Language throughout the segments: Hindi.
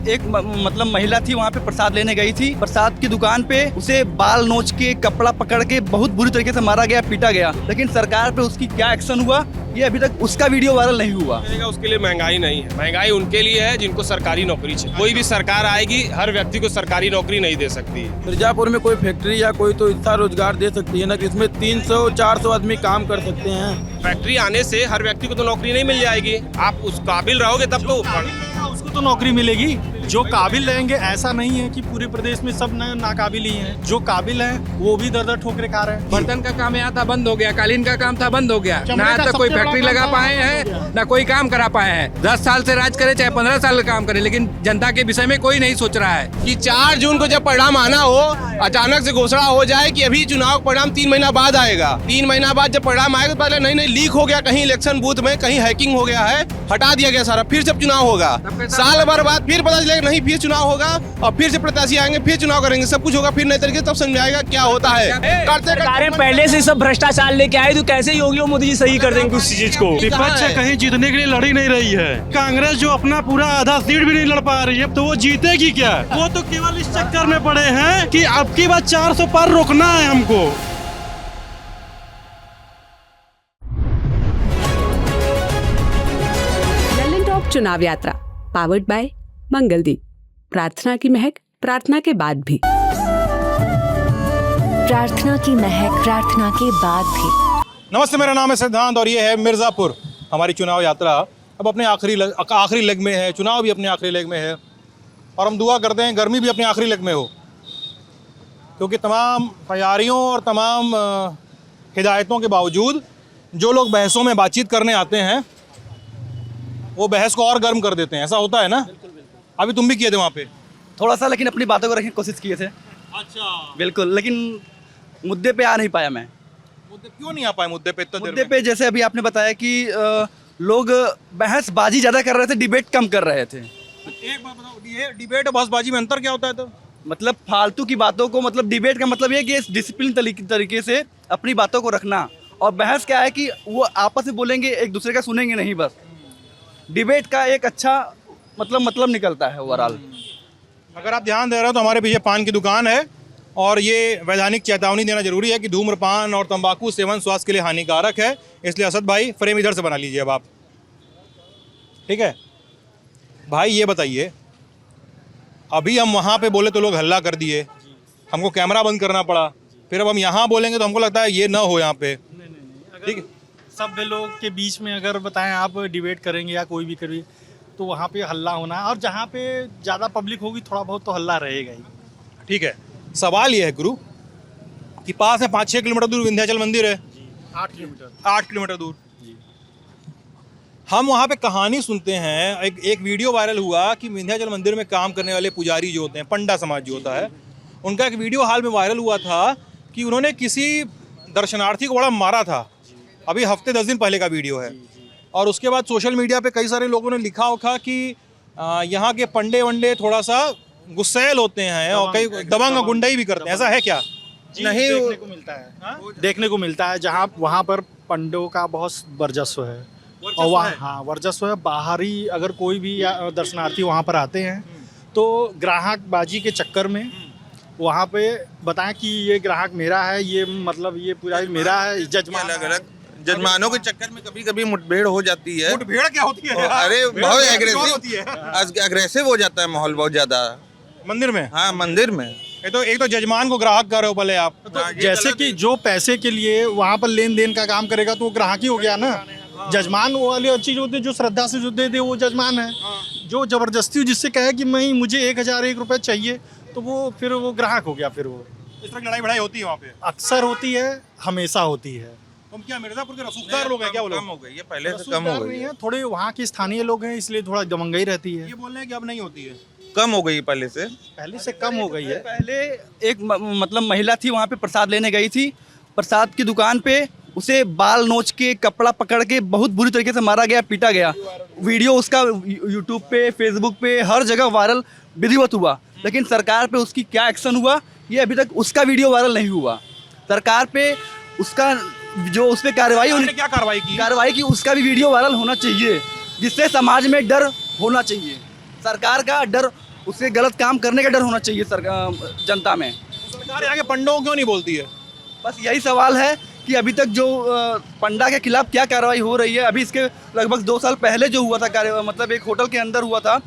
एक मतलब महिला थी, वहाँ पे प्रसाद लेने गई थी। प्रसाद की दुकान पे उसे बाल नोच के, कपड़ा पकड़ के बहुत बुरी तरीके से मारा गया, पीटा गया। लेकिन सरकार पे उसकी क्या एक्शन हुआ, ये अभी तक उसका वीडियो वायरल नहीं हुआ। उसके लिए महंगाई नहीं है, महंगाई उनके लिए है जिनको सरकारी नौकरी चाहिए। कोई भी सरकार आएगी, हर व्यक्ति को सरकारी नौकरी नहीं दे सकती। मिर्जापुर में कोई फैक्ट्री या कोई तो इतना रोजगार दे सकती है ना कि इसमें 300-400 आदमी काम कर सकते हैं। फैक्ट्री आने से हर व्यक्ति को तो नौकरी नहीं मिल जाएगी। आप उस काबिल रहोगे तब तो उसको तो नौकरी मिलेगी। जो काबिल रहेंगे, ऐसा नहीं है कि पूरे प्रदेश में सब नाकाबिल ही हैं। जो काबिल हैं वो भी दर ठोकरे खा रहे हैं। बर्तन का काम यहाँ था बंद हो गया, कालीन का काम था बंद हो गया, ना तो कोई फैक्ट्री लगा पाए हैं ना कोई काम करा पाए हैं। 10 साल से राज करे चाहे 15 साल का काम करे, लेकिन जनता के विषय में कोई नहीं सोच रहा है। कि 4 जून को जब परिणाम आना हो, अचानक से घोषणा हो जाए कि अभी चुनाव परिणाम 3 महीना बाद आएगा। 3 महीना बाद जब परिणाम आएगा, पहले नहीं लीक हो गया, कहीं इलेक्शन बूथ में कहीं हैकिंग हो गया है, हटा दिया गया सारा, फिर जब चुनाव होगा, साल भर बाद फिर पता चलेगा नहीं फिर चुनाव होगा, और फिर से प्रत्याशी आएंगे, फिर चुनाव करेंगे, सब कुछ होगा, फिर नए तरीके तब समझ आएगा क्या होता है। सरकारें पहले से सब भ्रष्टाचार लेके आए, तो कैसे योगी और मोदी जी सही कर देंगे उस चीज को। विपक्ष कहीं जीतने के लिए लड़ी नहीं रही है। कांग्रेस जो अपना पूरा आधा सीट भी नहीं लड़ पा रही है, तो वो जीतेगी क्या? वो तो केवल इस चक्कर में पड़े हैं कि अब की बार 400 पार रोकना है हमको। लल्लन टॉप चुनाव यात्रा पावर्ड बाय मंगलदीप। प्रार्थना की महक प्रार्थना के बाद भी। प्रार्थना की महक प्रार्थना के बाद भी। नमस्ते, मेरा नाम है सिद्धांत और ये है मिर्ज़ापुर। हमारी चुनाव यात्रा अब अपने आखिरी लेग में है, चुनाव भी अपने आखिरी लेग में है, और हम दुआ करते हैं गर्मी भी अपने आखिरी लेग में हो, क्योंकि तमाम तैयारियों और तमाम हिदायतों के बावजूद जो लोग बहसों में बातचीत करने आते हैं वो बहस को और गर्म कर देते हैं। ऐसा होता है ना? अभी तुम भी किए थे वहाँ पे थोड़ा सा, लेकिन अपनी बातों को रखने की कोशिश किए थे। अच्छा, बिल्कुल, लेकिन मुद्दे पे आ नहीं पाया मैं। मुद्दे क्यों नहीं आ पाए मुद्दे पे? इतना मुद्दे पे जैसे अभी आपने बताया कि लोग बहसबाजी ज़्यादा कर रहे थे, डिबेट कम कर रहे थे। एक बात बताओ, ये डिबेट और बहसबाजी में अंतर क्या होता है? तो मतलब फालतू की बातों को, मतलब डिबेट का मतलब ये है कि डिसिप्लिन तरीके से अपनी बातों को रखना, और बहस क्या है कि वो आपस में बोलेंगे, एक दूसरे का सुनेंगे नहीं। बस डिबेट का एक अच्छा मतलब निकलता है ओवरऑल। अगर आप ध्यान दे रहे हो तो हमारे पीछे पान की दुकान है, और ये वैधानिक चेतावनी देना जरूरी है कि धूम्रपान और तंबाकू सेवन स्वास्थ्य के लिए हानिकारक है। इसलिए असद भाई फ्रेम इधर से बना लीजिए अब आप, ठीक है भाई? ये बताइए, अभी हम वहाँ पे बोले तो लोग हल्ला कर दिए, हमको कैमरा बंद करना पड़ा, फिर अब हम यहाँ बोलेंगे तो हमको लगता है ये ना हो यहाँ पे। ठीक है, सब लोग के बीच में अगर बताएं आप डिबेट करेंगे या कोई भी करिए, तो वहाँ पे हल्ला होना है, और जहाँ पे ज़्यादा पब्लिक होगी थोड़ा बहुत तो हल्ला रहेगा ही। ठीक है, सवाल ये है गुरु कि पास में 5-6 किलोमीटर दूर विंध्याचल मंदिर है। 8 किलोमीटर दूर। हम वहाँ पे कहानी सुनते हैं, एक वीडियो वायरल हुआ कि विंध्याचल मंदिर में काम करने वाले पुजारी जो होते हैं, पंडा समाज जो होता है, उनका एक वीडियो हाल में वायरल हुआ था कि उन्होंने किसी दर्शनार्थी को बड़ा मारा था। अभी हफ्ते 10 दिन पहले का वीडियो है, और उसके बाद सोशल मीडिया पे कई सारे लोगों ने लिखा होगा कि यहाँ के पंडे वंडे थोड़ा सा गुस्सैल होते हैं और कई दबंग गुंडाई भी करते हैं। ऐसा है क्या? नहीं, देखने को मिलता है। देखने को मिलता है जहाँ वहाँ पर पंडों का बहुत वर्चस्व है, और वहाँ हाँ वर्चस्व है। बाहरी अगर कोई भी दर्शनार्थी वहाँ पर आते हैं तो ग्राहकबाजी के चक्कर में वहाँ पे बताएं कि ये ग्राहक मेरा है, ये मतलब ये पुजारी मेरा है, जजमान अलग जजमानों के चक्कर में कभी कभी मुठभेड़ हो जाती है। मुठभेड़ क्या होती है? अरे बहुत एग्रेसिव हो जाता है माहौल, बहुत ज्यादा मंदिर में। हाँ, मंदिर में एक तो जजमान को ग्राहक कर रहे हो भले आप, तो जैसे कि जो पैसे के लिए वहाँ पर लेन देन का काम करेगा तो वो ग्राहक ही हो गया ना। जजमान वो वाली चीज होती है जो श्रद्धा से जो दे दे वो जजमान है। जो जबरदस्ती जिससे कहे कि मैं मुझे 1001 रुपये चाहिए, तो वो फिर वो ग्राहक हो गया। फिर वो इस तरह लड़ाई बढ़ाई होती है वहाँ पे? अक्सर होती है, हमेशा होती है। तुम क्या मिर्जापुर के रसूखदार लोग हैं क्या? वो लोग कम हो गई है, पहले से कम हो गई है। थोड़े वहाँ के स्थानीय लोग हैं, इसलिए थोड़ा दमंगाई रहती है। ये बोल रहे हैं कि अब नहीं होती है? कम हो गई, पहले से कम हो गई है। पहले एक मतलब महिला थी, वहाँ पे प्रसाद लेने गई थी। प्रसाद की दुकान पे उसे बाल नोच के, कपड़ा पकड़ के बहुत बुरी तरीके से मारा गया, पीटा गया। वीडियो उसका यूट्यूब पे, फेसबुक पे, हर जगह वायरल विधिवत हुआ। लेकिन सरकार पे उसकी क्या एक्शन हुआ, ये अभी तक उसका वीडियो वायरल नहीं हुआ। सरकार पे उसका जो उस पर कार्रवाई होनी, क्या कार्रवाई की उसका भी वीडियो वायरल होना चाहिए, जिससे समाज में डर होना चाहिए। सरकार का डर उसके गलत काम करने का डर होना चाहिए जनता में। सरकार यहाँ के पंडों को क्यों नहीं बोलती है? बस यही सवाल है कि अभी तक जो पंडा के खिलाफ क्या कार्रवाई हो रही है। अभी इसके लगभग 2 साल पहले जो हुआ था मतलब एक होटल के अंदर हुआ था,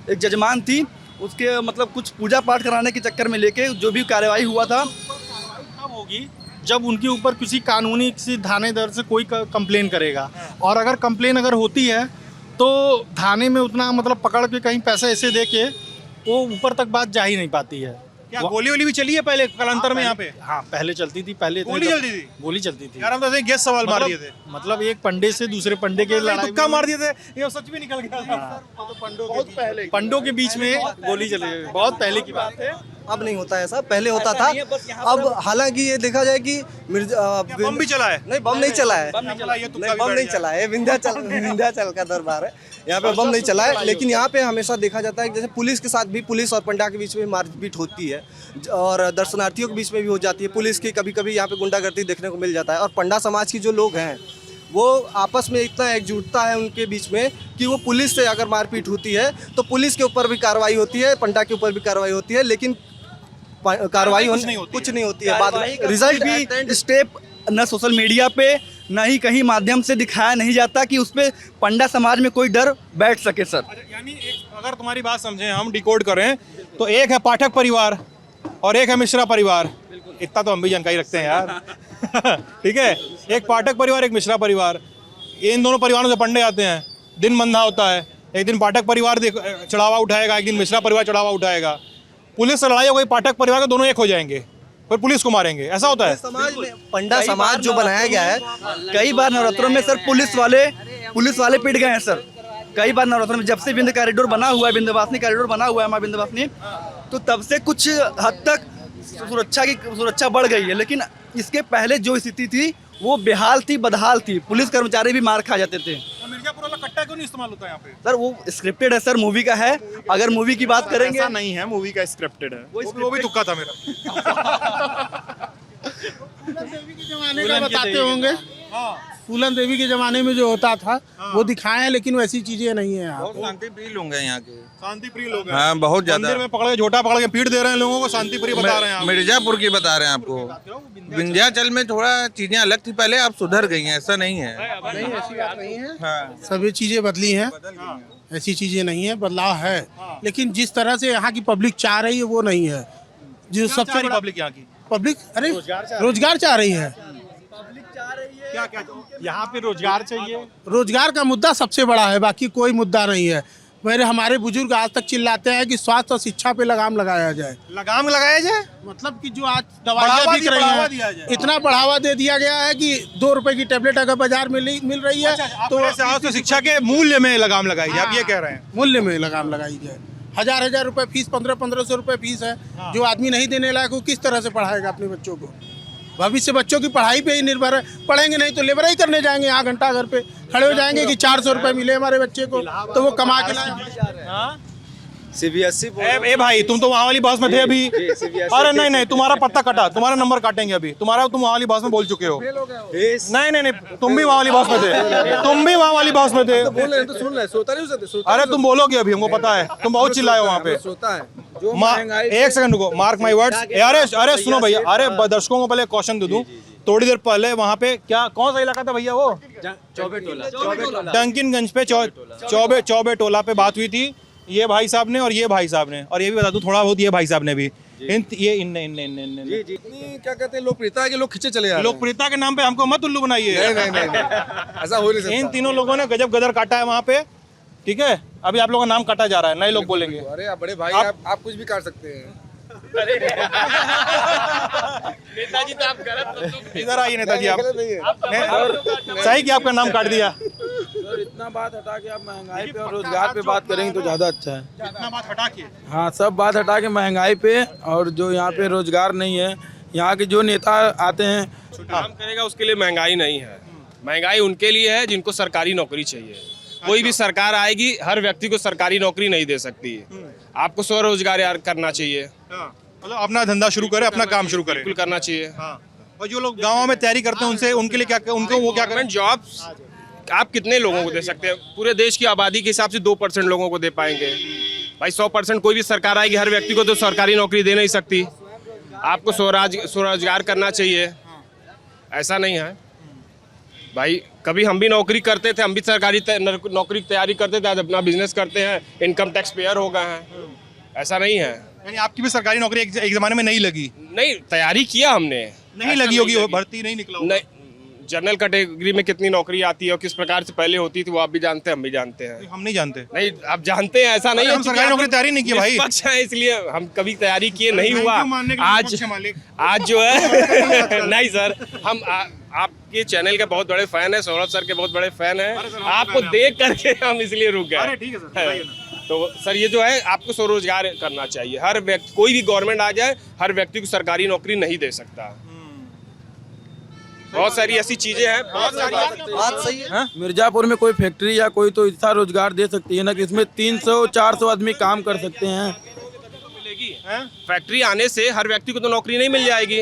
एक जजमान थी, उसके मतलब कुछ पूजा पाठ कराने के चक्कर में लेके जो भी कार्रवाई हुआ था। कब होगी? जब उनके ऊपर किसी कानूनी किसी थाने दर से कोई कंप्लेन करेगा, और अगर कंप्लेन अगर होती है तो थाने में उतना मतलब पकड़ के कहीं पैसे ऐसे दे के वो ऊपर तक बात जा ही नहीं पाती है। क्या गोली वोली भी चली है पहले कालांतर में यहाँ पे? हाँ, पहले चलती थी, पहले गोली चलती थी? गोली चलती थी यार हम तो ऐसे गेस सवाल मार दिए थे। मतलब एक पंडे से दूसरे पंडे के लड़ाई तुक्का मार दिए थे, ये सच भी निकल गया। पंडों के बीच में गोली चली, बहुत पहले की बात है। अब नहीं होता ऐसा, पहले होता था। अब हालांकि ये देखा जाए कि बम भी चला है? नहीं, बम नहीं चला है, बम नहीं चला है। विंध्याचल का दरबार है, यहाँ पे बम नहीं चला है। लेकिन यहाँ पे हमेशा देखा जाता है कि जैसे पुलिस के साथ भी, पुलिस और पंडा के बीच में मारपीट होती है, और दर्शनार्थियों के बीच में भी हो जाती है। पुलिस की कभी कभी यहाँ पे गुंडागर्दी देखने को मिल जाता है। और पंडा समाज की जो लोग हैं वो आपस में इतना एकजुटता है उनके बीच में कि वो पुलिस से अगर मारपीट होती है तो पुलिस के ऊपर भी कार्रवाई होती है, पंडा के ऊपर भी कार्रवाई होती है, लेकिन कार्रवाई कुछ नहीं होती है। बाद में रिजल्ट भी स्टेप न सोशल मीडिया पे न ही कहीं माध्यम से दिखाया नहीं जाता कि उस पे पंडा समाज में कोई डर बैठ सके सर। यानी अगर तुम्हारी बात समझें, हम डिकोड करें तो एक है पाठक परिवार और एक है मिश्रा परिवार। इतना तो हम भी जानकारी रखते हैं यार। ठीक है, एक पाठक परिवार, एक मिश्रा परिवार। इन दोनों परिवारों से पंडे आते हैं, दिन बंधा होता है। एक दिन पाठक परिवार चढ़ावा उठाएगा, एक दिन मिश्रा परिवार चढ़ावा उठाएगा। पुलिस से लड़ाई हो गई, पाठक परिवार के दोनों एक हो जाएंगे, फिर पुलिस को मारेंगे, ऐसा होता है। समाज में पंडा समाज जो बनाया गया है, कई बार नवरात्रों में सर पुलिस वाले पिट गए हैं सर। कई बार नवरात्रों में जब से विंध्य कॉरिडोर बना हुआ है, विंध्यवासिनी कॉरिडोर बना हुआ है माँ विंध्यवासिनी, तो तब से कुछ हद तक सुरक्षा बढ़ गई है। लेकिन इसके पहले जो स्थिति थी वो बेहाल थी, बदहाल थी। पुलिस कर्मचारी भी मार खा जाते थे। तो मिर्जापुर वाला कट्टा क्यों नहीं इस्तेमाल होता है यहाँ पे? सर वो स्क्रिप्टेड है सर, मूवी का है। अगर मूवी की बात करेंगे, ऐसा नहीं है, मूवी का स्क्रिप्टेड है। वो भी तुक्का था मेरा। देवी के जमाने का बताते होंगे। फूलन देवी के जमाने में जो होता था वो दिखाए हैं, लेकिन वैसी चीजें नहीं है यहाँ। शांति प्रिय लोग हैं यहाँ के, शांति प्रिय लोग हैं। हाँ बहुत ज्यादा। मंदिर में पकड़ के झोटा पकड़ के पीट दे रहे हैं लोगों को, शांति प्रिय बता रहे हैं। मिर्जापुर की बता रहे हैं आपको। विंध्याचल में थोड़ा चीजें अलग थी पहले, अब सुधर गई हैं, ऐसा नहीं है। नहीं, ऐसी बात नहीं है। हाँ, सभी चीजें बदली हैं, ऐसी चीजें नहीं है, बदलाव है। लेकिन जिस तरह से यहाँ की पब्लिक चाह रही है वो नहीं है। जो सबसे बड़ा पब्लिक यहाँ की पब्लिक, अरे रोजगार चाह रही है। क्या यहाँ पे रोजगार चाहिए। रोजगार का मुद्दा सबसे बड़ा है, बाकी कोई मुद्दा नहीं है। हमारे बुजुर्ग आज तक चिल्लाते हैं कि स्वास्थ्य और शिक्षा पे लगाम लगाया जाए। लगाम लगाया जाए मतलब कि जो आज दवाइयाँ बिक रही हैं, इतना बढ़ावा दे दिया गया है कि 2 रुपए की टेबलेट अगर बाजार में मिल रही है तो शिक्षा के मूल्य में लगाम लगाई जाए, आप ये कह रहे हैं? मूल्य में लगाम लगाई जाए। 1000 रुपए फीस, 1500 रुपए फीस है। जो आदमी नहीं देने लायक वो किस तरह से पढ़ाएगा अपने बच्चों को? भविष्य बच्चों की पढ़ाई पे ही निर्भर है। पढ़ेंगे नहीं तो लेबराई करने जाएंगे, यहाँ घंटा घर पे खड़े हो जाएंगे कि 400 रुपए मिले हमारे बच्चे को, तो वो कमा के लाए। CBSE ए भाई, तुम तो वहाँ वाली बस में थे अभी। अरे नहीं, तुम्हारा पत्ता कटा, तुम्हारा नंबर काटेंगे अभी। तुम वहाँ वाली बस में बोल चुके हो। नहीं, तुम भी वहाँ वाली बस में थे, तुम भी वहाँ वाली बस में थे। अरे तुम बोलोगे अभी, हमको पता है, तुम बहुत चिल्लाए हो वहाँ पे। एक सेकंड रुको, मार्क माई वर्ड्स। अरे सुनो भैया, अरे दर्शकों को पहले क्वेश्चन दे दूं। थोड़ी देर पहले वहाँ पे क्या, कौन सा इलाका था भैया वो? डंकिनगंज पे चौबे टोला पे बात हुई थी ये भाई साहब ने और ये भाई साहब ने, और ये भी बता दूं थोड़ा बहुत ये भाई साहब ने भी क्या कहते हैं, लोकप्रियता के लोग खींचे चले जा रहे हैं। लोकप्रियता के नाम पे हमको मत उल्लू बनाइए। नहीं, ऐसा हो नहीं सकता। इन तीनों लोगों ने गजब गदर काटा है वहाँ पे, ठीक है। अभी आप लोगों का नाम काटा जा रहा है, नए लोग बोलेंगे। अरे आप बड़े भाई, आप कुछ भी काट सकते हैं। नेताजी तो आप गलत, इधर आइए नेताजी, आप सही कि आपका नाम काट दिया। सर इतना बात हटा के आप महंगाई पे और रोजगार पे बात करेंगे तो ज्यादा अच्छा है। इतना बात हटा के, हाँ सब बात हटा के महंगाई पे और जो यहाँ पे रोजगार नहीं है, यहाँ के जो नेता आते हैं काम करेगा उसके लिए महंगाई नहीं है। महंगाई उनके लिए है जिनको सरकारी नौकरी चाहिए। कोई भी सरकार आएगी, हर व्यक्ति को सरकारी नौकरी नहीं दे सकती है। आपको स्वरोजगार यार करना चाहिए, मतलब अपना धंधा शुरू करे, अपना काम शुरू करे, बिल्कुल करना चाहिए। और जो लोग गाँव में तैयारी करते हैं उनसे, उनके लिए क्या, उनको वो क्या करें? जॉब्स आप कितने लोगों को दे सकते हैं? पूरे देश की आबादी के हिसाब से 2% लोगों को दे पाएंगे। भाई 100% कोई भी सरकार आएगी, हर व्यक्ति को तो सरकारी नौकरी दे नहीं सकती। आपको स्वरोजगार करना चाहिए, ऐसा नहीं है भाई। कभी हम भी नौकरी करते थे, हम भी सरकारी नौकरी की तैयारी करते थे, आज अपना बिजनेस करते हैं, इनकम टैक्स पेयर हो गए हैं, ऐसा नहीं है। यानी आपकी भी सरकारी नौकरी एक ज़माने में नहीं लगी? नहीं, तैयारी किया हमने, नहीं लगी होगी, भर्ती नहीं निकला होगा। नहीं, जनरल कैटेगरी में कितनी नौकरी आती है और किस प्रकार से पहले होती थी वो आप भी जानते हैं, हम भी जानते हैं। हम नहीं जानते। नहीं, आप जानते हैं, ऐसा नहीं है। हम सरकारी नौकरी तैयारी नहीं की भाई, पक्ष है इसलिए हम कभी तैयारी किए नहीं हुआ। आज जो है नहीं सर, हम आपके चैनल के बहुत बड़े फैन है, सौरभ सर के बहुत बड़े फैन है, आपको देख करके हम इसलिए रुक गए। तो सर ये जो है आपको स्वरोजगार करना चाहिए। हर व्यक्ति, कोई भी गवर्नमेंट आ जाए, हर व्यक्ति को सरकारी नौकरी नहीं दे सकता। बहुत सारी ऐसी चीजें हैं, बहुत सारी बात सही है। मिर्जापुर में कोई फैक्ट्री या कोई तो ऐसा रोजगार दे सकती है ना कि इसमें 300-400 आदमी काम कर सकते हैं। मिलेगी फैक्ट्री आने से हर व्यक्ति को तो नौकरी नहीं मिल जाएगी।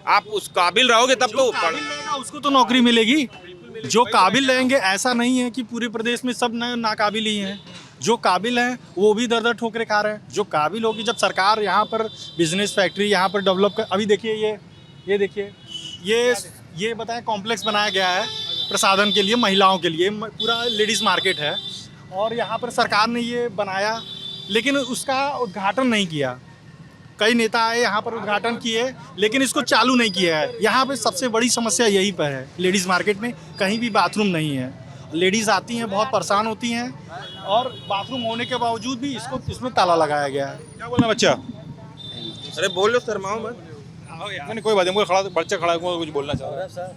आप उस काबिल रहोगे तब तो उसको तो नौकरी मिलेगी। जो काबिल रहेंगे, ऐसा नहीं है कि पूरे प्रदेश में सब नाकाबिल ही हैं। जो काबिल हैं वो भी दर दर ठोकरे खा रहे हैं। जो काबिल होगी, जब सरकार यहाँ पर बिजनेस फैक्ट्री यहाँ पर डेवलप कर, अभी देखिए ये देखिए ये बताएं, कॉम्प्लेक्स बनाया गया है प्रसाधन के लिए, महिलाओं के लिए, पूरा लेडीज़ मार्केट है और यहाँ पर सरकार ने ये बनाया, लेकिन उसका उद्घाटन नहीं किया। कई नेता आए यहाँ पर, उद्घाटन किए, लेकिन इसको चालू नहीं किया है। यहाँ पे सबसे बड़ी समस्या यही पर है, लेडीज़ मार्केट में कहीं भी बाथरूम नहीं है। लेडीज़ आती हैं, बहुत परेशान होती हैं और बाथरूम होने के बावजूद भी इसमें ताला लगाया गया है। क्या बोलना बच्चा? अरे बोल लो शर्माओ मत। नहीं, कोई बात नहीं, खड़ा बच्चा खड़ा है, कुछ बोलना चाह रहा है।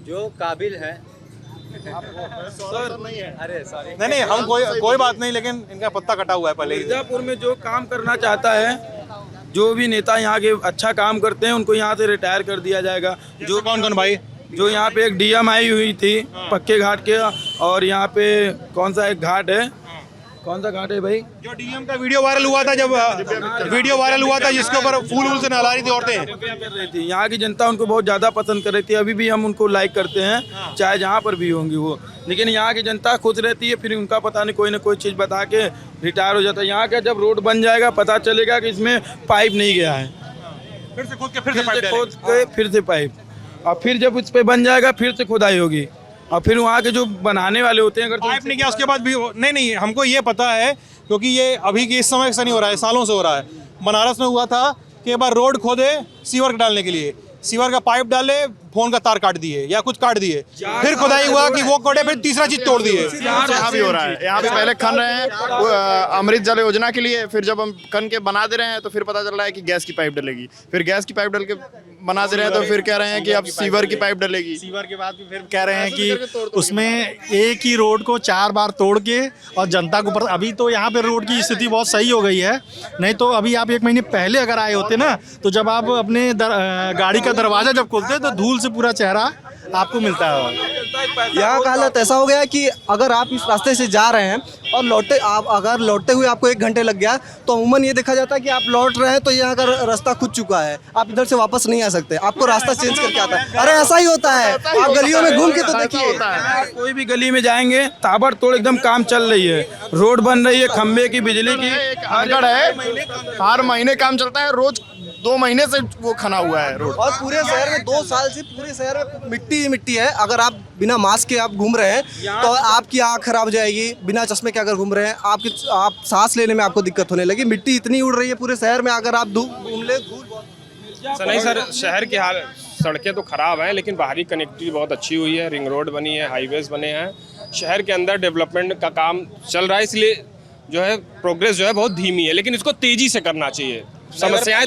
जो काबिल है नहीं, हम कोई बात नहीं, लेकिन इनका पत्ता कटा हुआ है पहले ही। मिर्जापुर में जो काम करना चाहता है, जो भी नेता यहाँ के अच्छा काम करते हैं, उनको यहाँ से रिटायर कर दिया जाएगा। जो कौन भाई? जो यहाँ पे एक डीएम आई हुई थी पक्के घाट के, और यहाँ पे कौन सा एक घाट है, कौन सा घाट है भाई, जो डीएम का वीडियो वायरल हुआ था, जब वीडियो वायरल हुआ था जिसके ऊपर फूल से नहला रही थी औरतें, यहाँ की जनता उनको बहुत ज़्यादा पसंद कर रही थी। अभी भी हम उनको लाइक करते हैं, चाहे जहाँ पर भी होंगी वो, लेकिन यहाँ की जनता खुश रहती है, फिर उनका पता नहीं कोई ना कोई चीज़ बता के रिटायर हो जाता है। यहाँ का जब रोड बन जाएगा पता चलेगा कि इसमें पाइप नहीं गया है, फिर से खोद के फिर से पाइप, और फिर जब उस पर बन जाएगा फिर से खुदाई होगी, और फिर वहाँ के जो बनाने वाले होते हैं, अगर पाइप नहीं किया उसके बाद भी नहीं, हमको ये पता है, क्योंकि ये अभी के इस समय से नहीं हो रहा है, सालों से हो रहा है। बनारस में हुआ था कि एक बार रोड खोदे सीवर डालने के लिए, सीवर का पाइप डाले, फोन का तार काट दिए या कुछ काट दिए, फिर खुदाई हुआ कि वो कोड़े, फिर तीसरा चीज तोड़ दिए। यहाँ भी हो रहा है, यहाँ पे पहले खन रहे हैं अमृत जल योजना के लिए, फिर जब हम खन के बना दे रहे हैं तो फिर पता चल रहा है कि गैस की पाइप डलेगी, फिर गैस की पाइप डल के बना दे रहे हैं तो फिर कह रहे हैं कि अब सीवर की पाइप डलेगी। सीवर के बाद फिर कह रहे हैं कि उसमें एक ही रोड को 4 बार तोड़ के और जनता को अभी तो यहाँ पे रोड की स्थिति बहुत सही हो गई है, नहीं तो अभी आप 1 महीने पहले अगर आए होते ना, तो जब आप अपने गाड़ी का दरवाजा जब खोलते तो धूल से पूरा चेहरा आपको मिलता है। यहाँ का हालत ऐसा हो गया है कि अगर आप इस रास्ते से जा रहे हैं और लौटते हुए आपको 1 घंटे लग गया, तो अमूमन ये देखा जाता है कि आप लौट रहे हैं तो यहाँ का रास्ता खुद चुका है, आप इधर से वापस नहीं आ सकते, आपको रास्ता चेंज करके आता है। अरे ऐसा ही होता है, आप गलियों में घूम के तो देखिए, कोई भी गली में जाएंगे ताबड़तोड़ एकदम काम चल रही है, रोड बन रही है, खंबे की, बिजली की, हर महीने काम चलता है, रोज 2 महीने से वो खना हुआ है रोड। और पूरे शहर में 2 साल से पूरे शहर में मिट्टी ही मिट्टी है। अगर आप बिना मास्क के आप घूम रहे हैं तो आपकी आँख खराब हो जाएगी, बिना चश्मे के अगर घूम रहे हैं आप सांस लेने में आपको दिक्कत होने लगी। मिट्टी इतनी उड़ रही है पूरे शहर में, अगर आप घूम ले सर। नहीं सर, शहर की हाल सड़कें तो खराब हैं, लेकिन बाहरी कनेक्टिविटी बहुत अच्छी हुई है, रिंग रोड बनी है, हाईवेज बने हैं, शहर के अंदर डेवलपमेंट का काम चल रहा है, इसलिए जो है प्रोग्रेस जो है बहुत धीमी है, लेकिन इसको तेजी से करना चाहिए। समस्याएं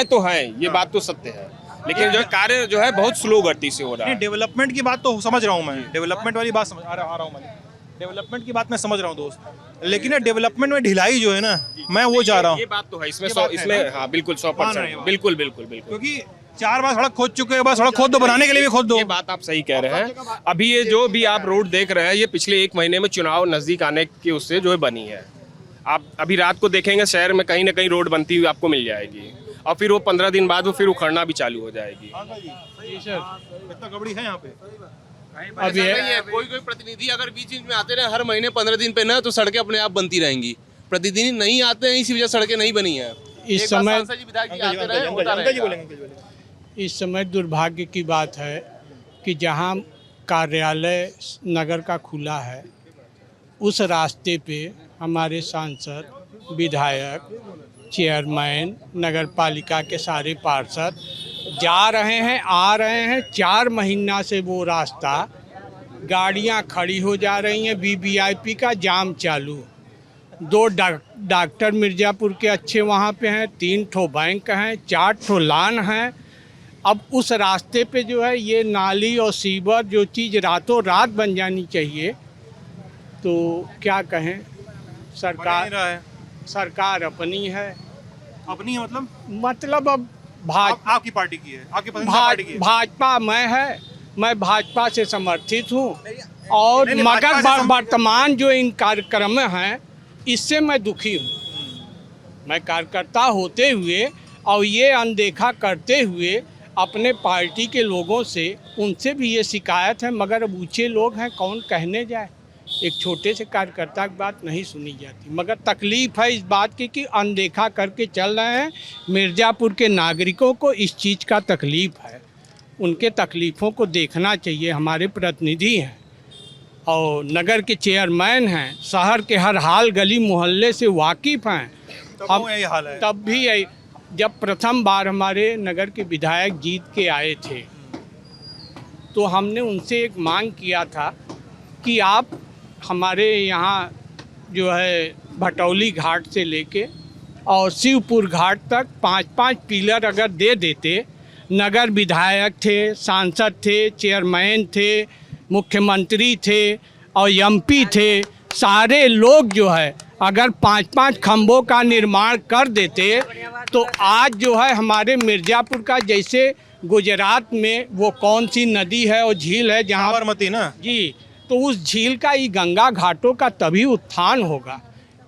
तो हैं, ये बात तो सत्य है, लेकिन जो कार्य जो है बहुत स्लो गति से हो रहा है। डेवलपमेंट की बात तो समझ रहा हूँ मैं, डेवलपमेंट वाली बात आ रहा हूँ मैं, डेवलपमेंट की बात मैं समझ रहा हूँ दोस्त, लेकिन डेवलपमेंट में ढिलाई जो है ना, मैं वो चाह रहा हूँ। ये बात तो है, इसमें हाँ बिल्कुल 100%, बिल्कुल, क्योंकि 4 बार सड़क खोद चुके हैं, बस सड़क खोद दो, बनाने के लिए भी खोद दो। ये बात आप सही कह रहे हैं। अभी ये जो भी आप रोड देख रहे हैं, ये पिछले 1 महीने में चुनाव नजदीक आने की उससे जो है बनी है। आप अभी रात को देखेंगे शहर में कहीं ना कहीं रोड बनती हुई आपको मिल जाएगी, और फिर वो 15 दिन बाद वो फिर उखड़ना भी चालू हो जाएगी। इतना गड़बड़ी है यहाँ पे। अब ये कोई प्रतिनिधि अगर बीच में आते रहे हर महीने 15 दिन पे ना, तो सड़कें अपने आप बनती रहेंगी। प्रतिनिधि नहीं आते हैं, इसी वजह सड़कें नहीं बनी है। इस समय इस समय दुर्भाग्य की बात है कि जहां कार्यालय नगर का खुला है, उस रास्ते पे हमारे सांसद, विधायक, चेयरमैन, नगर पालिका के सारे पार्षद जा रहे हैं, आ रहे हैं। 4 महीना से वो रास्ता गाड़ियां खड़ी हो जा रही हैं, वीवीआईपी का जाम चालू। 2 डॉक्टर मिर्ज़ापुर के अच्छे वहाँ पे हैं, 3 ठो बैंक हैं, 4 ठो लान हैं। अब उस रास्ते पे जो है ये नाली और सीवर जो चीज़ रातों रात बन जानी चाहिए, तो क्या कहें, सरकार अपनी है। अपनी है मतलब अब आपकी पार्टी की है, आपकी पसंदीदा पार्टी की है। भाजपा मैं भाजपा से समर्थित हूँ, और मगर वर्तमान जो इन कार्यक्रम हैं इससे मैं दुखी हूँ। मैं कार्यकर्ता होते हुए और ये अनदेखा करते हुए अपने पार्टी के लोगों से, उनसे भी ये शिकायत है, मगर अब ऊँचे लोग हैं, कौन कहने जाए। एक छोटे से कार्यकर्ता की बात नहीं सुनी जाती, मगर तकलीफ़ है इस बात की कि अनदेखा करके चल रहे हैं। मिर्ज़ापुर के नागरिकों को इस चीज़ का तकलीफ़ है, उनके तकलीफ़ों को देखना चाहिए। हमारे प्रतिनिधि हैं और नगर के चेयरमैन हैं, शहर के हर हाल गली मोहल्ले से वाकिफ़ हैं। अब यही हाल है। तब भी जब प्रथम बार हमारे नगर के विधायक जीत के आए थे, तो हमने उनसे एक मांग किया था कि आप हमारे यहाँ जो है भटौली घाट से लेके और शिवपुर घाट तक 5-5 पिलर अगर दे देते। नगर विधायक थे, सांसद थे, चेयरमैन थे, मुख्यमंत्री थे और एमपी थे, सारे लोग जो है अगर 5-5 खंभों का निर्माण कर देते, तो आज जो है हमारे मिर्ज़ापुर का, जैसे गुजरात में वो कौन सी नदी है और झील है जहाँ साबरमती ना जी, तो उस झील का, ये गंगा घाटों का तभी उत्थान होगा।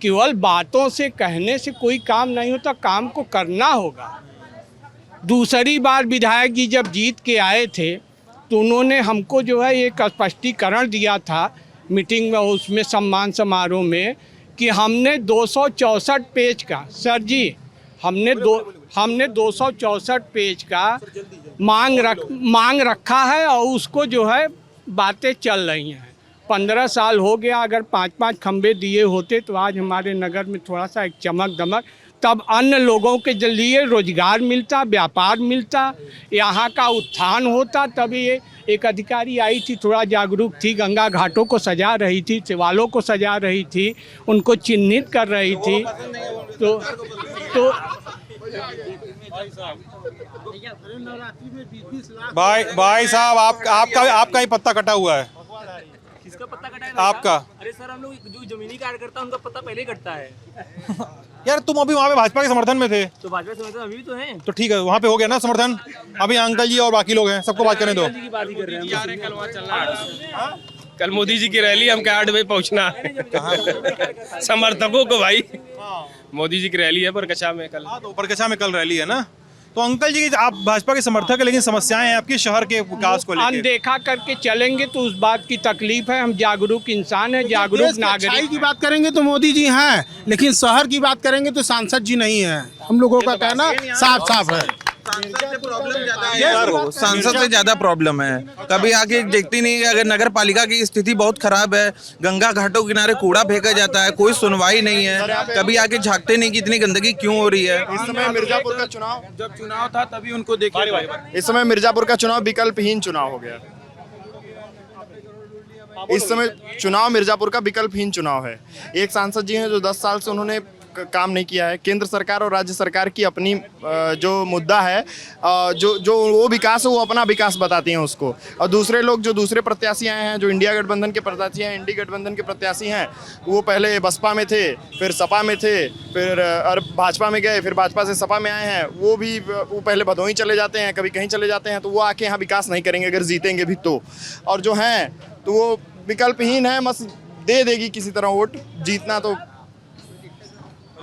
केवल बातों से, कहने से कोई काम नहीं होता, काम को करना होगा। दूसरी बार विधायक जी जब जीत के आए थे, तो उन्होंने हमको जो है एक स्पष्टीकरण दिया था मीटिंग में, उसमें सम्मान समारोह में, कि हमने 264 पेज का, सर जी हमने 264 पेज का मांग रखा है, और उसको जो है बातें चल रही हैं। 15 साल हो गया, अगर 5-5 खंबे दिए होते तो आज हमारे नगर में थोड़ा सा एक चमक दमक, तब अन्य लोगों के लिए रोजगार मिलता, व्यापार मिलता, यहाँ का उत्थान होता। तब ये एक अधिकारी आई थी, थोड़ा जागरूक थी, गंगा घाटों को सजा रही थी, शिवालों को सजा रही थी, उनको चिन्हित कर रही थी। तो भाई साहब, आपका ही पत्ता कटा हुआ है। किसका पत्ता कटा है? आपका। अरे सर, हम लोग जो जमीनी कार्यकर्ता उनका पत्ता पहले ही कटता है। यार तुम अभी वहाँ पे भाजपा के समर्थन में थे, तो भाजपा समर्थन अभी भी तो हैं। तो ठीक है, वहाँ पे हो गया ना समर्थन। अभी अंकल जी और बाकी लोग हैं, सबको बात करने दो। कल मोदी जी की रैली, हम 8 बजे पहुँचना समर्थकों को भाई। मोदी जी की रैली है परकछा में कल। तो परकछा में कल रैली है ना। तो अंकल जी, आप भाजपा के समर्थक है, लेकिन समस्याएं हैं आपके शहर के विकास को लेकर। अनदेखा करके चलेंगे तो उस बात की तकलीफ है। हम जागरूक इंसान हैं, जागरूक नागरिक की बात करेंगे तो मोदी जी हैं, लेकिन शहर की बात करेंगे तो सांसद जी नहीं है। हम लोगों का कहना साफ साफ है। सांसद से ज्यादा प्रॉब्लम है। कभी आके देखती नहीं है। अगर नगर पालिका की स्थिति बहुत खराब है, गंगा घाटों के किनारे कूड़ा फेंका जाता है, कोई सुनवाई नहीं है। कभी आके झांकते नहीं कि इतनी गंदगी क्यों हो रही है। इस समय मिर्जापुर का चुनाव, जब चुनाव था तभी उनको देखिए। इस समय मिर्जापुर का चुनाव विकल्पहीन चुनाव हो गया। इस समय चुनाव मिर्जापुर का विकल्पहीन चुनाव है। एक सांसद जी हैं जो 10 साल से उन्होंने काम नहीं किया है। केंद्र सरकार और राज्य सरकार की अपनी जो मुद्दा है, जो वो विकास है, वो अपना विकास बताती हैं उसको। और दूसरे लोग जो दूसरे प्रत्याशी आए हैं, जो इंडिया गठबंधन के प्रत्याशी हैं, इंडी गठबंधन के प्रत्याशी हैं, वो पहले बसपा में थे, फिर सपा में थे, फिर भाजपा में गए, फिर भाजपा से सपा में आए हैं। वो पहले भदोही चले जाते हैं, कभी कहीं चले जाते हैं, तो वो आके यहाँ विकास नहीं करेंगे अगर जीतेंगे भी तो। और जो हैं तो वो विकल्पहीन है, बस दे देगी किसी तरह वोट, जीतना तो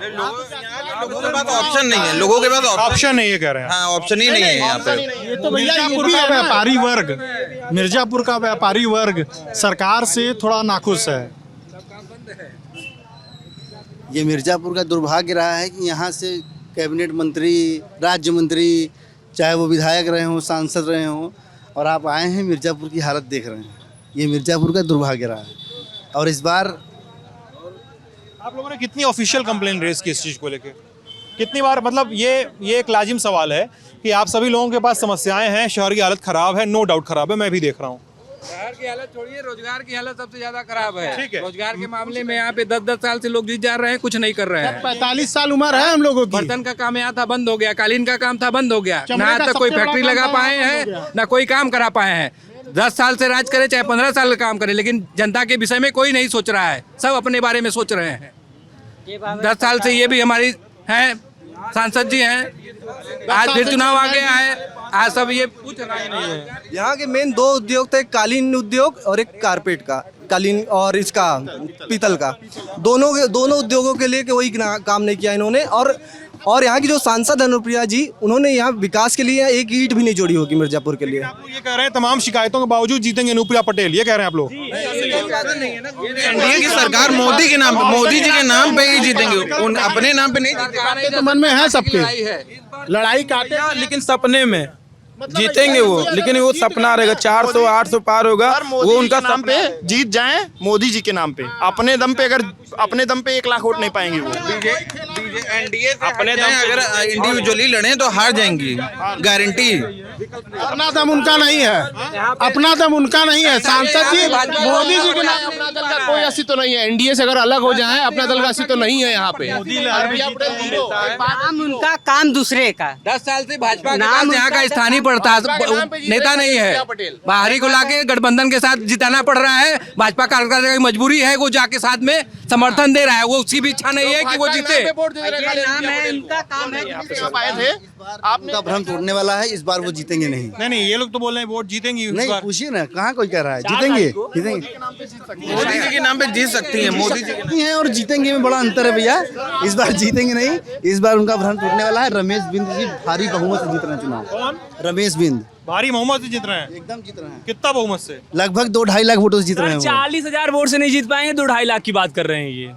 लोगों के पास ऑप्शन नहीं है। लोगों के पास ऑप्शन नहीं है, कह रहे हैं। हाँ, ऑप्शन ही नहीं है यहाँ पे। ये तो भैया व्यापारी वर्ग, मिर्ज़ापुर का व्यापारी वर्ग सरकार से थोड़ा नाखुश है। ये मिर्ज़ापुर का दुर्भाग्य रहा है कि यहाँ से कैबिनेट मंत्री, राज्य मंत्री, चाहे वो विधायक रहे हों, सांसद रहे हों, और आप आए हैं मिर्ज़ापुर की हालत देख रहे हैं। ये मिर्ज़ापुर का दुर्भाग्य रहा है। और इस बार आप लोगों ने कितनी ऑफिशियल कंप्लेन रेज की इस चीज़ को लेकर? कितनी बार, मतलब ये एक लाजिम सवाल है कि आप सभी लोगों के पास समस्याएं हैं, शहर की हालत खराब है, नो डाउट खराब है, मैं भी देख रहा हूँ। शहर की हालत छोड़िए, रोजगार की हालत सबसे ज्यादा खराब है। ठीक है, रोजगार के मामले में यहाँ पे 10-10 साल से लोग जीत जा रहे हैं, कुछ नहीं कर रहे हैं। 45 साल उम्र है हम लोगों की। बर्तन का काम यहाँ था, बंद हो गया। कालीन का काम था, बंद हो गया। ना तक कोई फैक्ट्री लगा पाए हैं, ना कोई काम करा पाए हैं। 10 साल से राज करे, चाहे 15 साल का काम करे, लेकिन जनता के विषय में कोई नहीं सोच रहा है। सब अपने बारे में सोच रहे हैं। 10 साल से ये भी हमारी हैं, सांसद जी हैं, आज फिर चुनाव आ गया है, आज सब ये पूछ रहे हैं। यहाँ के मेन 2 उद्योग थे, कालीन उद्योग और एक कारपेट का, कालीन और इसका पीतल का। दोनों उद्योगों के लिए कोई काम नहीं किया इन्होंने। और यहाँ की जो सांसद अनुप्रिया जी, उन्होंने यहाँ विकास के लिए एक ईंट भी नहीं जोड़ी होगी मिर्ज़ापुर के लिए। आप ये कह रहे हैं तमाम शिकायतों के बावजूद जीतेंगे अनुप्रिया पटेल, ये कह रहे हैं आप लोग? एनडीए की सरकार मोदी के नाम, मोदी जी के नाम पे ही जीतेंगे, उन अपने नाम पे नहीं जीतेंगे। तो मन में है सबके, लड़ाई काटे, लेकिन सपने में जीतेंगे वो, लेकिन वो सपना रहेगा। 400-800 पार होगा, वो उनका नाम पे जीत जाएं, मोदी जी के नाम पे। अपने दम पे, अगर अपने दम पे 1 लाख वोट नहीं पाएंगे वो। एनडीए अपने दम पे अगर इंडिविजुअली लड़े तो हार जाएंगी, गारंटी। अपना दम उनका नहीं है, अपना दम उनका नहीं है। सांसद जी मोदी जी के नाम, अपना दल का कोई अस्तित्व नहीं है। एनडीए से अगर अलग हो जाए, अपना दल का अस्तित्व नहीं है यहाँ पे। उनका काम दूसरे का। 10 साल से भाजपा के पास यहाँ का स्थानीय नेता नहीं है। बाहरी को लाके गठबंधन के साथ जिताना पड़ रहा है। भाजपा कार्यकर्ता की मजबूरी है, वो जाके साथ में समर्थन दे रहा है। वो उसकी भी इच्छा नहीं है कि वो जीते। आए थे, आपका भ्रम तोड़ने वाला है। इस बार वो जीतेंगे नहीं। नहीं, ये लोग तो बोल रहे हैं वोट जीतेंगी। नहीं, पूछिए ना, कहाँ कोई कह रहा है जीतेंगे? मोदी जी के नाम पे जीत सकती है, मोदी जी हैं, और जीतेंगे में बड़ा अंतर है भैया। इस बार जीतेंगे नहीं, इस बार उनका भ्रम टूटने वाला है। रमेश बिंद जी भारी बहुमत से जीत रहे हैं चुनाव। रमेश बिंद भारी बहुमत से जीत रहे हैं, एकदम जीत रहे हैं। कितना बहुमत से? लगभग 2-2.5 लाख वोटों से जीत रहे हैं। 40,000 वोट से नहीं जीत पाएंगे, 2-2.5 लाख की बात कर रहे हैं ये।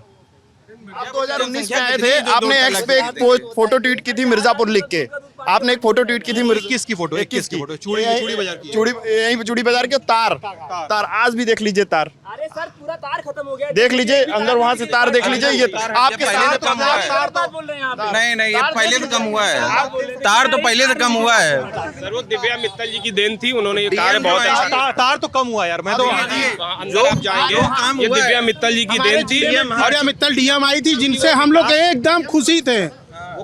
आप 2019 में आए थे, आपने एक्स पे एक फोटो ट्वीट की थी मिर्ज़ापुर लिख के। आपने एक फोटो ट्वीट की थी, किसकी फोटो? किसकी फोटो? चूड़ी बाजार की। यहीं पे चूड़ी बाजार के तार आज भी देख लीजिए, तार। अरे सर, पूरा तार खत्म हो गया। देख लीजिए अंदर, वहाँ से तार देख लीजिए। ये आपके साथ कम हुआ है। नहीं, ये पहले से कम हुआ है। तार तो पहले से कम हुआ है। सर, वो दिव्या मित्तल जी की देन थी, उन्होंने ये कार्य बहुत अच्छा। तार तो कम हुआ यार, मैं तो अंदर आप जाएंगे, ये दिव्या मित्तल जी की देन थी। दिव्या मित्तल डीएम आई थी, जिनसे हम लोग एकदम खुशी थे।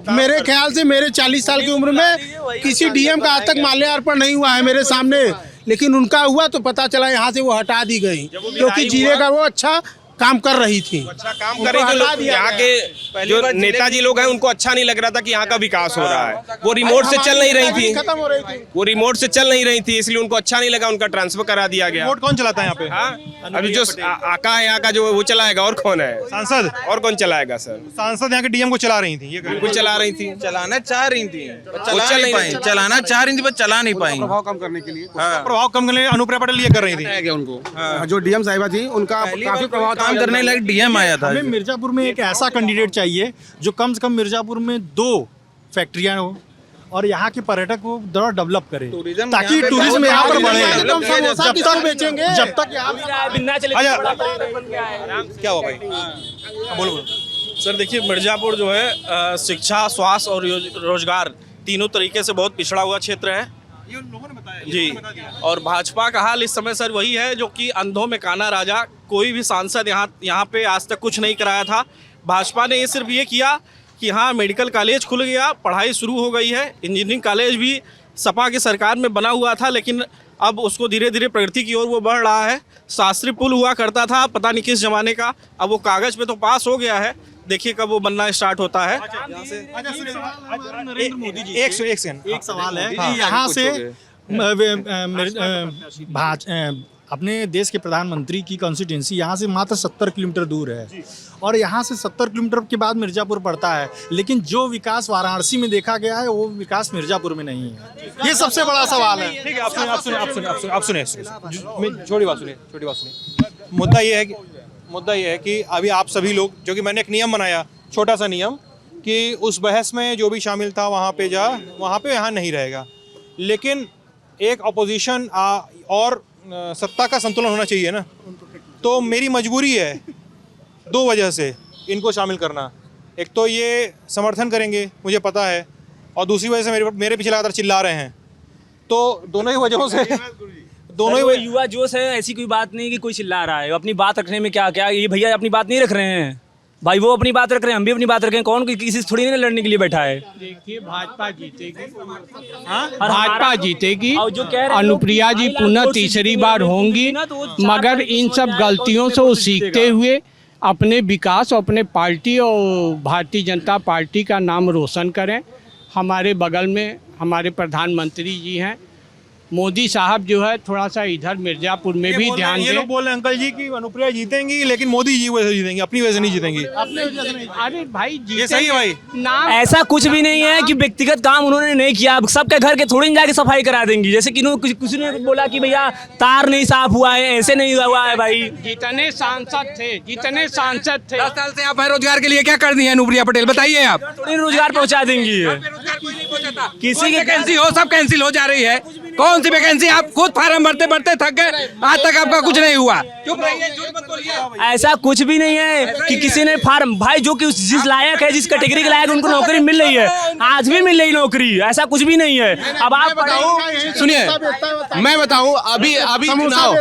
मेरे ख्याल से मेरे 40 साल की उम्र में किसी डीएम का आज तक माल्यार्पण नहीं हुआ है मेरे सामने, लेकिन उनका हुआ तो पता चला यहाँ से वो हटा दी गई, क्योंकि जिले का वो अच्छा काम कर रही थी। अच्छा काम कर रही थी। यहाँ के जो नेताजी लोग हैं, उनको अच्छा नहीं लग रहा था कि यहाँ का विकास हो रहा है। वो रिमोट से चल नहीं रही थी, खत्म हो रही थी। वो रिमोट से चल नहीं रही थी, इसलिए उनको अच्छा नहीं लगा, उनका ट्रांसफर करा दिया गया। रिमोट कौन चलाता है यहाँ पे? हाँ, अभी जो आका है यहाँ का, जो वो चलाएगा, और कौन है? सांसद। और कौन चलाएगा सर? सांसद यहाँ के डीएम को चला रही थी, ये बिल्कुल चला रही थी। चलाना चाह रही थी, चल नहीं पाई। चलाना चाह रही थी, पर चला नहीं पाई। प्रभाव कम करने के लिए, प्रभाव कम करने के लिए अनुप्रिया पटेल ये कर रही थी उनको। जो डीएम साहिबा थी, उनका काफी प्रभाव काम करने लायक डीएम आया था। हमें मिर्ज़ापुर में एक ऐसा कैंडिडेट चाहिए जो कम से कम मिर्ज़ापुर में 2 फैक्ट्रियां हो और यहाँ के पर्यटक को थोड़ा डेवलप करे, ताकि टूरिज्म यहाँ पर बढ़े। जब तक क्या हुआ भाई? बोलो। सर देखिए, मिर्जापुर जो है शिक्षा, स्वास्थ्य और रोजगार तीनों तरीके से बहुत पिछड़ा हुआ क्षेत्र है जी। और भाजपा का हाल इस समय सर वही है जो कि अंधों में काना राजा। कोई भी सांसद यहाँ पे आज तक कुछ नहीं कराया था। भाजपा ने ये सिर्फ ये किया कि हाँ, मेडिकल कॉलेज खुल गया, पढ़ाई शुरू हो गई है। इंजीनियरिंग कॉलेज भी सपा की सरकार में बना हुआ था, लेकिन अब उसको धीरे धीरे प्रगति की ओर वो बढ़ रहा है। शास्त्री पुल हुआ करता था, पता नहीं किस जमाने का, अब वो कागज़ पे तो पास हो गया है, देखिए कब वो बनना स्टार्ट होता है। एक सवाल है, यहाँ से अपने देश के प्रधानमंत्री की कॉन्स्टिट्यूंसी यहाँ से मात्र 70 किलोमीटर दूर है और यहाँ से 70 किलोमीटर के बाद मिर्ज़ापुर पड़ता है, लेकिन जो विकास वाराणसी में देखा गया है वो विकास मिर्ज़ापुर में नहीं है। ये सबसे बड़ा सवाल है। ठीक है, आप सुनिए, छोटी बात सुनिए। मुद्दा ये है कि अभी आप सभी लोग, जो कि मैंने एक नियम बनाया, छोटा सा नियम, कि उस बहस में जो भी शामिल था वहाँ पे यहाँ नहीं रहेगा, लेकिन एक अपोजिशन और सत्ता का संतुलन होना चाहिए ना। तो मेरी मजबूरी है 2 वजह से इनको शामिल करना। एक तो ये समर्थन करेंगे मुझे पता है, और दूसरी वजह से मेरे पीछे लगातार चिल्ला रहे हैं। तो दोनों ही वजहों से युवा जोश है, ऐसी कोई बात नहीं कि कोई चिल्ला रहा है। अपनी बात रखने में क्या ये भैया अपनी बात नहीं रख रहे हैं भाई, वो अपनी बात रख रहे हैं, हम भी अपनी बात रख रहे हैं। कौन किसी से थोड़ी नहीं लड़ने के लिए बैठा है। देखिए भाजपा जीतेगी, भाजपा जीतेगी, अनुप्रिया जी पुनः तीसरी बार होंगी, मगर इन सब गलतियों से वो सीखते हुए अपने विकास और अपने पार्टी और भारतीय जनता पार्टी का नाम रोशन करें। हमारे बगल में हमारे प्रधानमंत्री जी हैं, मोदी साहब जो है थोड़ा सा इधर मिर्जापुर में भी ध्यान दें। ये लोग बोल रहे हैं अंकल जी कि अनुप्रिया जीतेंगी, लेकिन मोदी जी वजह से जीतेंगी, अपनी वजह से नहीं जीतेंगी। अरे भाई ये सही है भाई, नाम ऐसा कुछ भी नहीं है कि व्यक्तिगत काम उन्होंने नहीं किया। सबके घर के थोड़ी जाके सफाई करा देंगी। जैसे कि किसी ने बोला कि भैया तार नहीं साफ हुआ है, ऐसे नहीं हुआ है भाई। जितने सांसद थे 10 साल से आप रोजगार के लिए क्या कर दी है अनुप्रिया पटेल, बताइए आप। थोड़ी रोजगार पहुंचा देंगी। किसी की वैकेंसी हो सब कैंसिल हो जा रही है। कौन सी वैकेंसी, आप खुद फार्म भरते भरते थक गए, आज तक आपका कुछ नहीं हुआ। चुप रहिए, झूठ मत बोलिए। ऐसा कुछ भी नहीं है कि किसी ने फार्म, भाई जो कि जिस लायक है, जिस कैटेगरी के लायक उनको नौकरी मिल रही है, आज भी मिल रही नौकरी, ऐसा कुछ भी नहीं है। अब आप सुनिए, मैं बताऊं, अभी चुनाव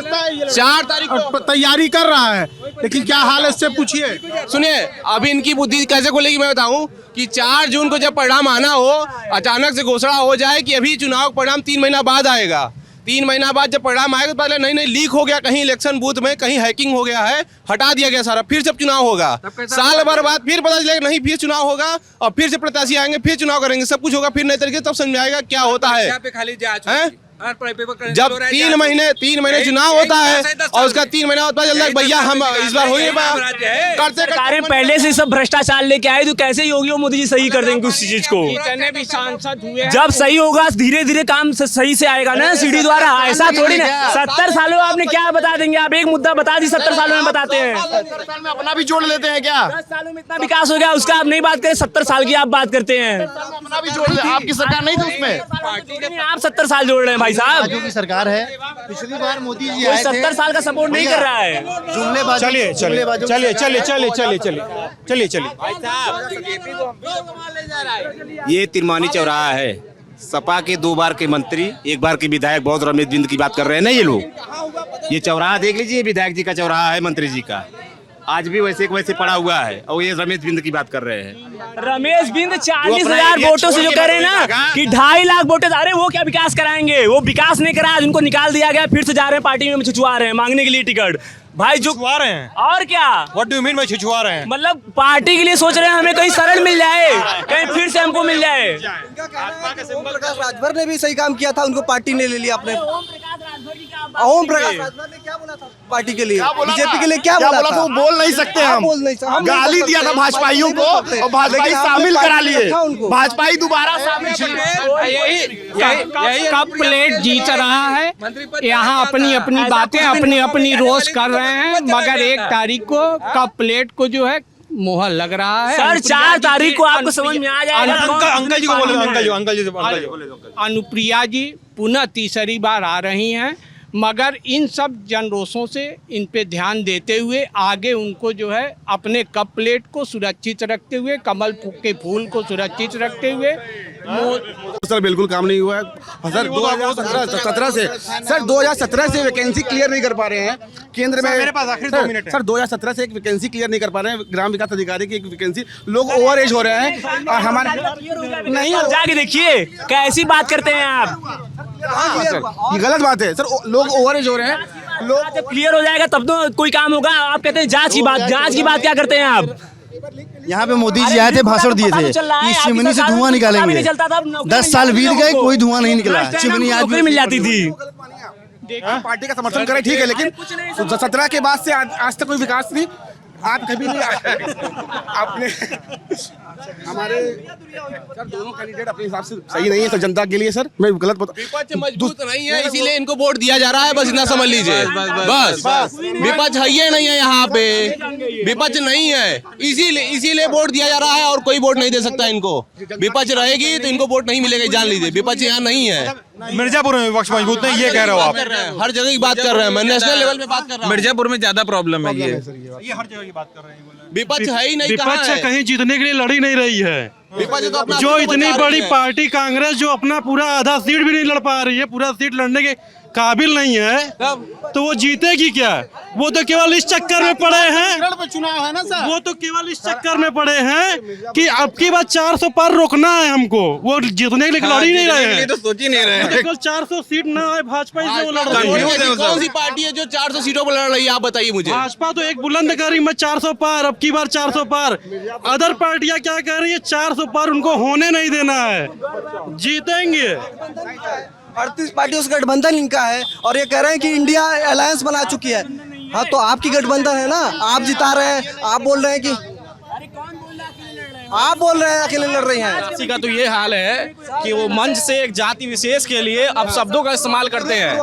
4 तारीख को तैयारी कर रहा है, लेकिन क्या हाल है इससे पूछिए। सुनिए, अभी इनकी बुद्धि कैसे खुलेगी मैं बताऊं कि 4 जून को जब परिणाम आना हो, अचानक से घोषणा हो जाए कि अभी चुनाव परिणाम 3 महीना बाद आएगा। 3 महीना बाद जब परिणाम आएगा तो पहले नहीं लीक हो गया, कहीं इलेक्शन बूथ में कहीं हैकिंग हो गया है, हटा दिया गया सारा, फिर जब चुनाव होगा, साल भर बाद फिर पता चलेगा नहीं, फिर चुनाव होगा और फिर से प्रत्याशी आएंगे, फिर चुनाव करेंगे, सब कुछ होगा फिर नए तरीके, तब समझ में आएगा क्या होता है। जब 3 महीने चुनाव होता है और उसका 3 महीना बाद चलता है भैया हम इस बार हो नहीं पाया, सरकारें पहले से सब भ्रष्टाचार लेके आए, तो कैसे योगी और मोदी जी सही कर देंगे उस चीज को। जितने भी सांसद हुए जब सही होगा धीरे धीरे काम सही से आएगा ना सीढ़ी द्वारा। ऐसा थोड़ी ना 70 सालों में आपने क्या बता देंगे। आप एक मुद्दा बता दी 70 सालों में बताते हैं। 70 साल में अपना भी जोड़ लेते हैं क्या? 10 सालों में इतना विकास हो गया, उसका आप नहीं बात करें, 70 साल की आप बात करते हैं। अपना भी जोड़ ले, आपकी सरकार नहीं थी उसमें, आप 70 साल जोड़ रहे हैं भाई साहब। सरकार है, पिछली बार मोदी जी कोई 70 साल का सपोर्ट नहीं कर रहा है। चलिए ये तिरमानी चौराहा है, सपा के 2 बार के मंत्री, 1 बार के विधायक बहुत रमेश बिंद की बात कर रहे हैं ना ये लोग। ये चौराहा देख लीजिए, विधायक जी का चौराहा है, मंत्री जी का आज भी वैसे पड़ा हुआ है, और ये रमेश बिंद की बात कर रहे हैं। रमेश बिंद 40,000 वोटों से जो कह रहे हैं ना कि 2.5 लाख वोटों, अरे वो क्या विकास कराएंगे, वो विकास नहीं करा, उनको निकाल दिया गया, फिर से जा रहे हैं पार्टी में छिछुआ रहे हैं मांगने के लिए टिकट। भाई जो छिछुआ रहे हैं और क्या, what do you mean by छिछुआ रहे हैं? मतलब पार्टी के लिए सोच रहे हैं हमें कहीं सरल मिल जाए, कहीं फिर से हमको मिल जाए। ओम प्रकाश राजभर ने भी सही काम किया था, उनको पार्टी ने ले लिया अपने। ओम प्रकाश राजभर ने क्या बोला था पार्टी के लिए, बीजेपी के लिए क्या बोला था? वो बोल नहीं सकते, हम गाली दिया था भाजपाइयों को और भाजपाई शामिल करा लिए, भाजपाई दोबारा शामिल। कप प्लेट जीत रहा है, यहाँ अपनी बातें अपनी रोज कर रहे हैं, मगर 1 तारीख को कप प्लेट को जो है मोहर लग रहा है। सर 4 तारीख को आपको समझ में आ जाएगा। अंकल जी को बोले, अनुप्रिया जी पुनः तीसरी बार आ रही हैं, मगर इन सब जनरोषों से इन पे ध्यान देते हुए आगे उनको जो है अपने कप प्लेट को सुरक्षित रखते हुए, कमल के फूल को सुरक्षित रखते हुए। सर बिल्कुल काम नहीं हुआ है सर। 2017 से वैकेंसी क्लियर नहीं कर पा रहे हैं केंद्र में। मेरे पास आखिर 2 मिनट है सर 2017 से एक वैकेंसी क्लियर नहीं कर पा रहे हैं, ग्राम विकास अधिकारी की एक वैकेंसी, लोग ओवर एज हो रहे हैं और हमारे नहीं जाके देखिए कैसी बात करते हैं आप। ये गलत बात है सर, लोग ओवर एज हो रहे हैं। लोग जब क्लियर हो जाएगा तब तो कोई काम होगा। आप कहते हैं जांच की बात क्या करते हैं आप? यहाँ पे मोदी जी आए थे, भाषण दिए थे कि चिमनी से धुआं निकालेंगे। 10 साल बीत गए, कोई धुआं नहीं निकला, चिमनी आज भी मिल जाती थी। पार्टी का समर्थन करें ठीक है, लेकिन 17 के बाद से आज तक कोई विकास नहीं। आप कभी नहीं आपने हमारे सर दोनों कैंडिडेट अपने हिसाब से सही नहीं है सर, जनता के लिए सर मैं गलत बता। विपक्ष मजबूत नहीं है इसीलिए इनको वोट दिया जा रहा है, बस इतना समझ लीजिए। बस विपक्ष है ही नहीं है यहाँ पे, विपक्ष नहीं है इसीलिए वोट दिया जा रहा है और कोई वोट नहीं दे सकता इनको। विपक्ष रहेगी तो इनको वोट नहीं मिलेगा, जान लीजिए। विपक्ष यहाँ नहीं है। मिर्जापुर में विपक्ष मजबूत नहीं, ये कह रहे हो आप? हर जगह की बात कर रहे हैं, मैं नेशनल लेवल पे बात कर रहा हूँ। मिर्जापुर में ज्यादा प्रॉब्लम है ये हर जगह की बात कर रहे हैं। विपक्ष है ही नहीं, विपक्ष कहीं जीतने के लिए लड़ी नहीं रही है। विपक्ष तो अपना जो इतनी बड़ी पार्टी कांग्रेस जो अपना पूरा आधा सीट भी नहीं लड़ पा रही है, पूरा सीट लड़ने के काबिल नहीं है, तो वो जीतेगी क्या? वो तो केवल इस चक्कर में पड़े हैं, चुनाव है ना सर, वो तो केवल इस चक्कर में पड़े हैं कि अब की बार 400 पार रोकना है हमको। वो जीतने के लिए लड़ी नहीं रहे हैं, तो सोच ही नहीं रहे हैं। केवल 400 सीट ना आए भाजपा से वो लड़ रही है। कौन सी पार्टी है जो 400 सीटों पर लड़ रही है, आप बताइए मुझे। भाजपा तो एक बुलंद करी मैं 400 पार, अब की बार 400 पार। अदर पार्टियां क्या कह रही है? 400 पार उनको होने नहीं देना है, जीतेंगे। 38 पार्टियों से गठबंधन इनका है और ये कह रहे हैं कि इंडिया अलायंस बना चुकी है। हाँ तो आपकी गठबंधन है ना, आप जिता रहे हैं, आप बोल रहे हैं कि अकेले लड़ रही हैं। किसी का तो ये हाल है कि वो मंच से एक जाति विशेष के लिए अब शब्दों का इस्तेमाल करते हैं।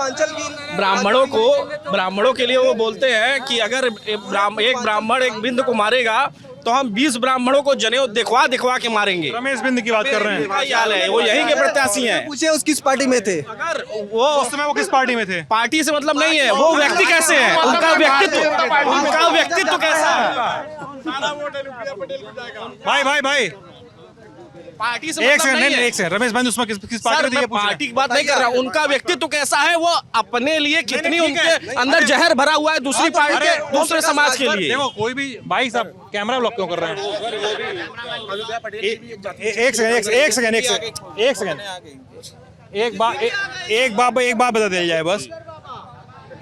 ब्राह्मणों के लिए वो बोलते हैं कि अगर एक ब्राह्मण एक बिंद को मारेगा तो हम 20 ब्राह्मणों को जनेऊ दिखवा के मारेंगे। रमेश बिंद की बात कर रहे हैं। यही हाल है, वो यहीं के प्रत्याशी हैं। पूछे उस किस पार्टी में थे? अगर वो उस समय वो किस पार्टी में थे? पार्टी से मतलब नहीं है, वो व्यक्ति कैसे हैं, उनका व्यक्तित्व कैसा है। भाई पार्टी से एक मतलब नहीं है। सेकंड रमेश भाई उसमें किस पार्टी में थे? ये पूछ रहे हैं। पार्टी की बात नहीं कर रहा, उनका व्यक्तित्व कैसा है, वो अपने लिए कितनी उनके अंदर जहर भरा हुआ है दूसरी पार्टी के दूसरे समाज के लिए। देखो कोई भी भाई साहब कैमरा ब्लॉक क्यों कर रहे हैं? एक बात बता दिया जाए बस।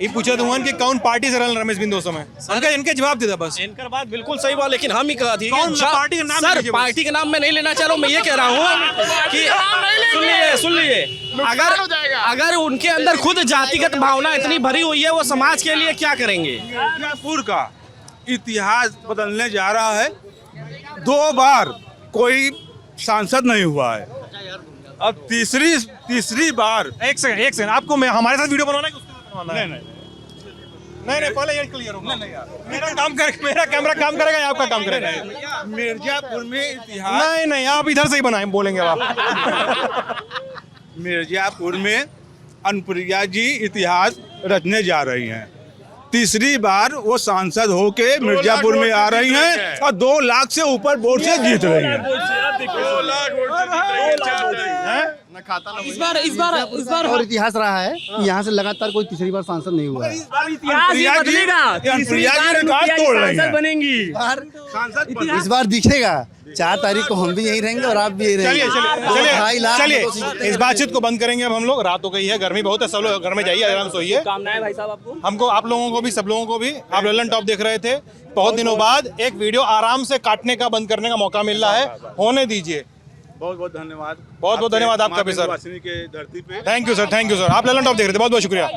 ये पूछा दूंगा कि कौन पार्टी से रहल रमेश बिंदु समय, इनके जवाब दे दे बस। इनका बात बिल्कुल सही बात, लेकिन हम ही कहा थी पार्टी का नाम सर, पार्टी का नाम मैं नहीं लेना चाह रहा हूँ। मैं ये कह रहा हूँ कि सुन लिए अगर उनके अंदर खुद जातिगत भावना इतनी भरी हुई है, वो समाज के लिए क्या करेंगे? मिर्जापुर का इतिहास बदलने जा रहा है। 2 बार कोई सांसद नहीं हुआ है, अब तीसरी बार। एक सेकंड आपको मैं हमारे साथ वीडियो बनवाना है कि उसके साथ बनवाना है? नहीं पहले ये क्लियर होगा। मेरा कैमरा काम करेगा या आपका काम करेगा? मिर्जापुर में इतिहास नहीं आप इधर से ही बनाए बोलेंगे आप। मिर्जापुर में अनुप्रिया जी इतिहास रचने जा रही हैं। तीसरी बार वो सांसद होके मिर्जापुर में आ रही हैं और 2 लाख से ऊपर वोट से जीत रही हैं। इस बार और इतिहास रहा है कि यहाँ से लगातार कोई तीसरी बार सांसद नहीं हुआ है। अनुप्रिया जी रिकॉर्ड तोड़ रही हैं। बनेंगी इस बार दिखेगा। 4 तारीख को हम भी यहीं रहेंगे और आप भी यहीं रहेंगे। 2.5 लाख चलिए इस बातचीत को बंद करेंगे अब हम लोग। रात हो गई है, गर्मी बहुत है, सब लोग घर में जाइए, आराम सोइए। कामनाएं भाई साहब आपको, हमको, आप लोगों को भी, सब लोगों को भी। आप ललन टॉप देख रहे थे, बहुत दिनों बाद एक वीडियो आराम से काटने का, बंद करने का मौका मिल रहा है, होने दीजिए। बहुत धन्यवाद। बहुत धन्यवाद आपका भी सर। के धरती पे थैंक यू सर। आप ललन टॉप देख रहे थे, बहुत बहुत शुक्रिया।